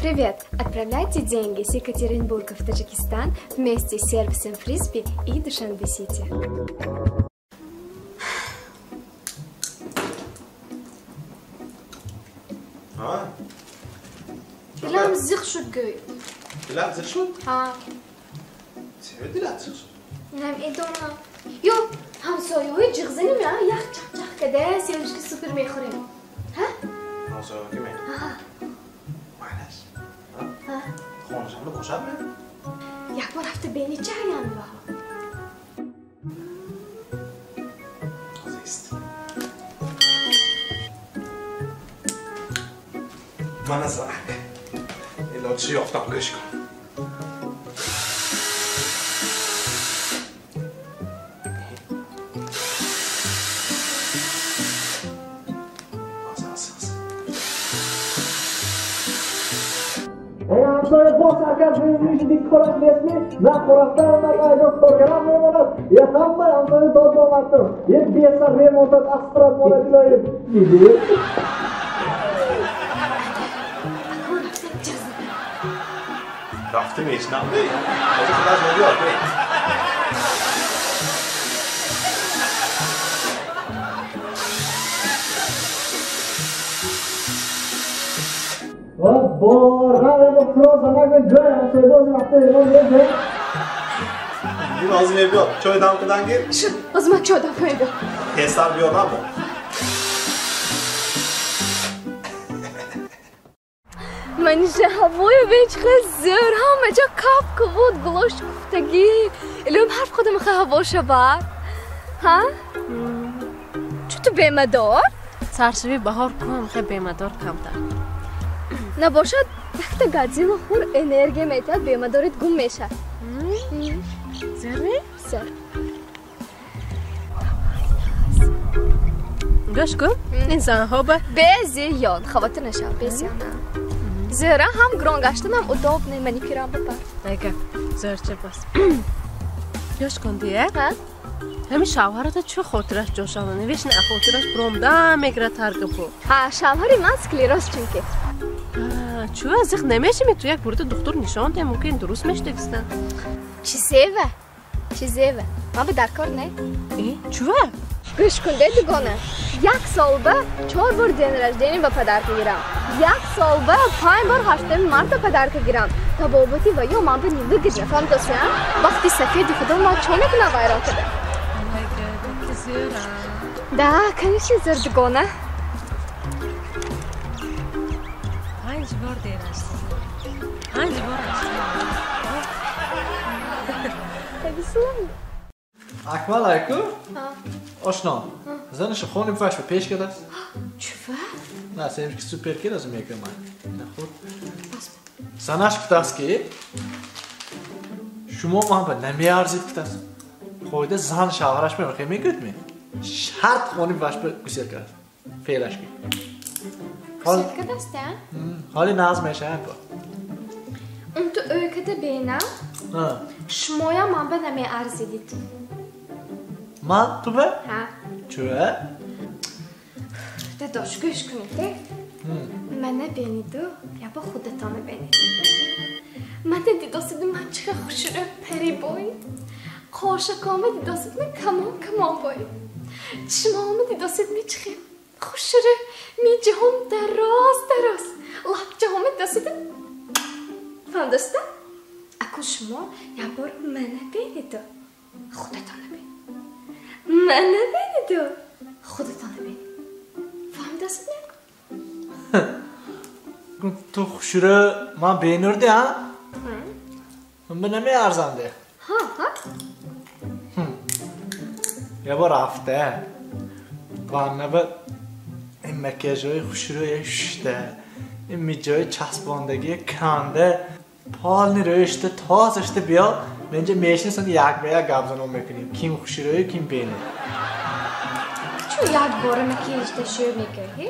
Привет! Отправляйте деньги с Екатеринбурга в Таджикистан вместе с сервисом Фрисби и Душанбе-Сити. دلم زخ شد گوی دلم زخ شد؟ ها چرا دلم زخ شد؟ نمیدونم یو همسایه های جغزنی میرن یخ چخ چخ کده سیرمش که سوپر میخوریم ها؟ همسایه ها که می؟ معنیش خونشم رو خوشم می؟ یک بار هفته بینی چه هیم با زیست من از ایلا چی یافتم گوش کن همسایه باز اگر میشه دیگه خورم نیستی نه خورفتن نه قایدون کارگرم میموند یه همه همسایه داد با مردم یه بیسر میموند اسپرات مورد دیلایی دیدی؟ رفتیم هیچ نم بی بازه خود از مدیار بی بارها با فراز همه جای همسایه بازی وقتی ایمان میده این آزمه بیاد چای دم کدن گیر شد آزمه چای دم کنید پسر بیاد هم با منیشه هوای بینچ خیلی زور همه جا کپ کبود گلوش گفتگی الان حرف خودم خیلی هوا شبر ها؟ چطور بیمدار؟ سرشوی بهار کنم خیلی بیمدار کمتر نباشد وقت گازی و خور انرژی میتاد بیمدارت گم میشه زرمی؟ سر گوش کن این زنها به بزیان خواتر نشم بزیان زهره هم گران گشتن هم اداب نیمانی پیرم بپر دیگه زهر چه بس گوش کن دیگه ها؟ همین شوهرت چه خاطرش جوشانه نویش نه خاطرش برامده میگره ترگپو ها شوهری من سکلیروز چونکه چو از ایخ نمیشه تو یک برده دکتر نشان ده ممکن درست میشه دکستن چی زیوه؟ چی زیوه؟ من به درکار نه؟ چوه؟ گوش کن ده دیگانه یک سال به 4 بار دین رجدینی به پدر گیرم یک سال به 5 بار هشتم مرد به پدر گیرم تا بابتی و یا من به نیده گیرم فهم دستیم وقتی سفید خدا ما چونه کنه غیران کده ده کنیشی زردگانه 5 بار دیر است 5 بار است اکمل ایکو؟ آشنا زنش خونیم فش به پیش کرده است؟ چوه؟ نه سیمش که سوپر کرده از میگه من نخور زنش کده است که شما محبت نمیارزید کده است خویده زن شوهرش میره خیلی میگوید می شرط خونیم فش به گسیر کرده فیلش که Şirket isteyen? حالی ناز میشه با اون تو öyküde beğenen şmoya man ben emeği arz edildi. من تو به؟ Ha. چوه؟ De doş göş günüde. Mene benidu ya ba خودتانه benidu. من دیداسید من چه خوشره پری بای. قاشقامه دیداسید من کمان بای. چشمامه دیداسید می چه خوشره می جهان دراز. لب جهان دیداسید. فهمدسته؟ اکو شما یه بار منه بینیدو خودتانه بین منه بینیدو خودتانه بین فهمدسته نیکو؟ تو خوشره من بینرده ها؟ من نمی ارزنده ها یه بار رفته و نبود این مکیاج های خوشره شده این میجای چسباندگی کنده پالنی روشته تازشته بیا منجا میشنیسن یک به یک گبزنو میکنیم کیم خوشیروی کیم بینه چون یک باره مکیاج تشیر میکردی؟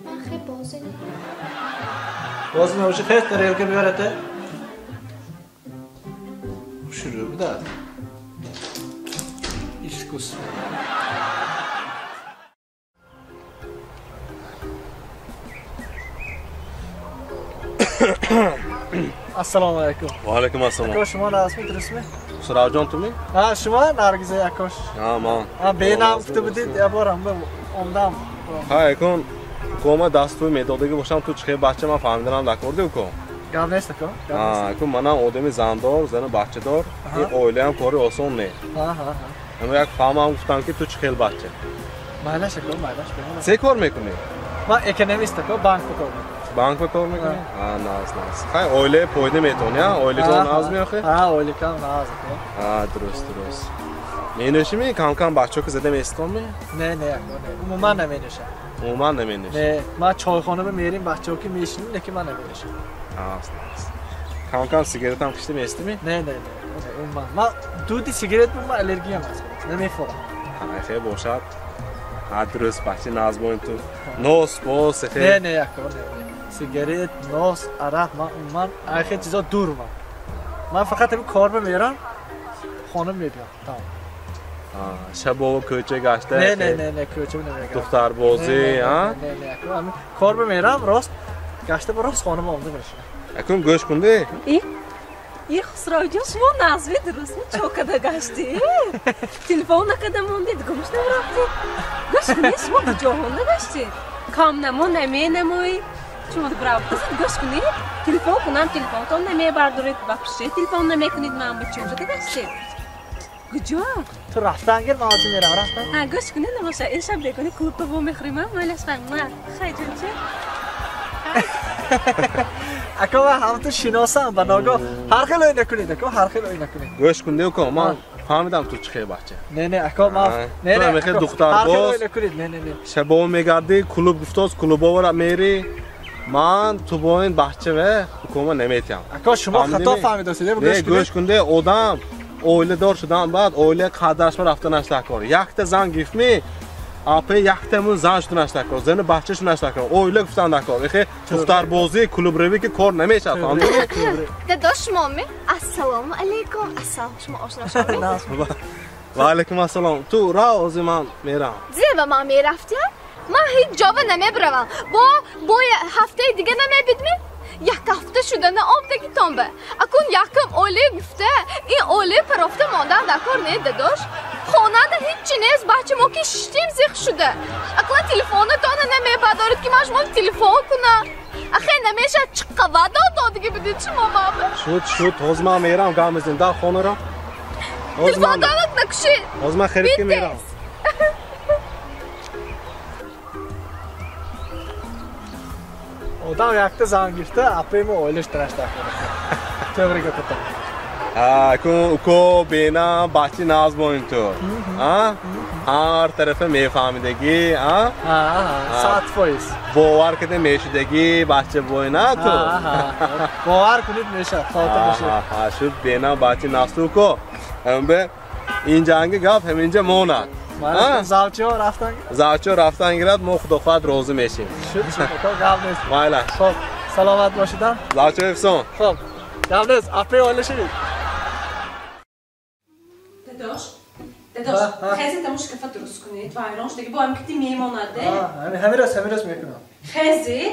من خیلی بازه نیم بازه نباشه خیلی تریل که بیارده خوشیروی بداد ایشکوس Assalomu alaykum. Va alaykum assalom. Akosh shuma rasmi durustmi? Surabjon tumi? Ha shuma Nargiza Akosh. Ha, man. Ha benam kutib did ya boram ondan. Ha, ekon کومه دستوی مدادگی باشم تو چه بچه من فهمیدم نکرده کو گام نیست کو کو منم آدمی زندار زن بچه دار این اوله هم کاری آسان نه اما یک فهمم گفتم که تو چه بچه مالش کو مالش چه کار میکنی من اکونومیست کو بانک کار بانک کار میکنی ناز خیلی اوله پویده میتونی اوله تو ناز میخوای اوله کام ناز درست مینوشی کم بچه که زده میستم نه عموما نمینوشم عموما نمینوشی نه ما چایخانه میریم بچه‌ها که میشینیم نه که من نمینوشم کم سیگارت هم کشیده میستمی نه عموما ما دودی سیگارت من الرژی هم هست نمیخورم خیلی باشد درست بچه ناز باین تو نوس باز نه سیگارت نوس عرق من آخر چیزا دور من فقط همین کار میرم خانم میبینم تمام شبا کوچه گشته نه کوچه نمیرم دختر بازی نه کار میرم راست گشته با راست خانم آمده میشه اکنون گوش کنده ای خسرو جان شما نازوی درست می چوکده گشتی تلفون نکده موندید گمش نمیرفتی گوش کنی شما کجاهانده گشتی کام نمو نموی شما دو براو کسید گوش کنی تلفون کنم تلفون تون نمی بردارید بپشه تلفون نمی کنید من به چوکده گشتی کجا تو رفتنگر مازی میرم رفتن ها گوش کنی نماشه این شب بکنی کورپا با میخوریم مالش فهمم خیلی جون چه اکا هم تو شناسم بناگاه هر خیلی نکنید اکا هر خیلی نکنید گوش کنده اکا من فهمیدم تو چه بچه نه اکا ما نه میخواد دختر باز نه شبا میگردی کلوب گفتاز کلوبا ورا میری من تو با این بچه و حکومت نمیتیم اکا شما خطا فهمیدید گوش کنده آدم اوله دار شدن بعد اوله قدرش ما رفته نشته کار یک تا زن گیف می اپه یک تامون زنش تو نشته کار زن بچه‌ش نشته کار اوله گفتن نکار اخه دختر بازی کلوب روی که کار نمیشه فهمیدی داداش مامی السلام علیکم السلام شما آشنا شدید و علیکم السلام تو راز من میرم زیبا ما میرفتیم من هیچ جا نمیبرم با هفته دیگه نمیبینیم یک هفته شده نه آب دیگه تنبه اکون یکم اوله گفته این اوله پرافته ماندن دکار نه داداش خانه ده هیچی نیست بچه ما که شتیم زیخ شده اکون تلفونتان نمیبردارید که من شما تلفون کنم اخی نمیشه چه قواده دادگی بدید شما بابا شد تاز من میرم گام زنده خانه را تلفون دادت نکشید تاز من خرید که میرم آدم یک تا زن گرفته اپه ما اویلش ترشته کنه تبریک کتم کو بینا بچه ناز باین تو هر طرف میفهمیدگی ساعت فایز باور کده میشدگی بچه باینا تو باور کنید میشه خاطر میشه شد بینا بچه ناز تو کو به این جنگ گفت همینجا موند زاوچه ها رفتن گرد ما خدا خواهد روزه میشیم شد تو گفت نیست مایلا خب سلامت باشیدن زاوچه افسان خب گفت نیست اپه اویلش شدید داداش خیلی تموش کفت درست کنید و ایرانش دیگه با هم کتی میمانده همین راست میکنم خیلی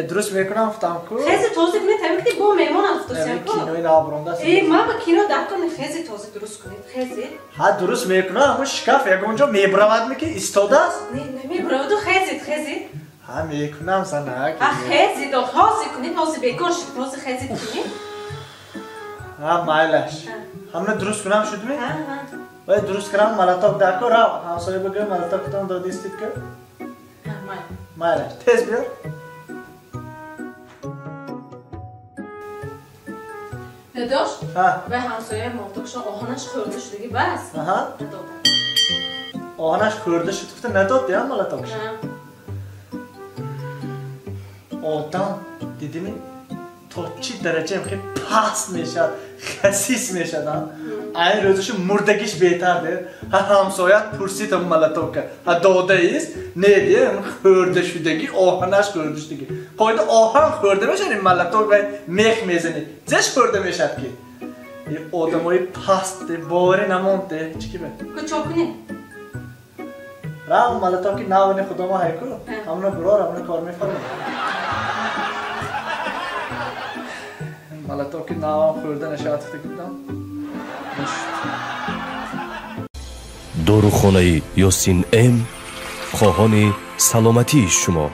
درست میکنم فتام کو خیلی توضیح کنید همین کتی با میمان افتادیم کو کینوی لابرونده است ما با کینو دکان خیلی توضیح درست کنید خیلی ها درست میکنم اما شکاف یک اونجا میبرود میگه ایستاده است نه میبرود خیلی ها میکنم سنک خیلی دو حاضر کنید حاضر بگوش حاضر خیلی کنید ها مایلش همه درست کنم شد می باید درست کنم مالاتاک دکو را همسایه بگه مالاتاک تان دادیستید که مایلش تیز بیار داداش و همسایه مالاتاکشان آهانش خورده شده بس آهانش خورده شده گفته نداد یا مالاتاکشان آدم دیدیم تا چی درجه هم که پس میشد خسیس میشد این روزش مردگیش بهتره همسایت پرسید هم ملتو که داده ایست نیدیه خورده شدگی آهنش خورده شدگی قاید آهن خورده میشد این ملتو که میخ میزنی زش خورده میشد که این آدم های پست باری نمونده چی که بید؟ کچا کنی؟ را ملتو که نوانی خدا ما هیکو همونو برار همونو کار میفرم حالا تو که نوام خورده نشاطی بودم داروخانه یاسین ام خواهان سلامتی شما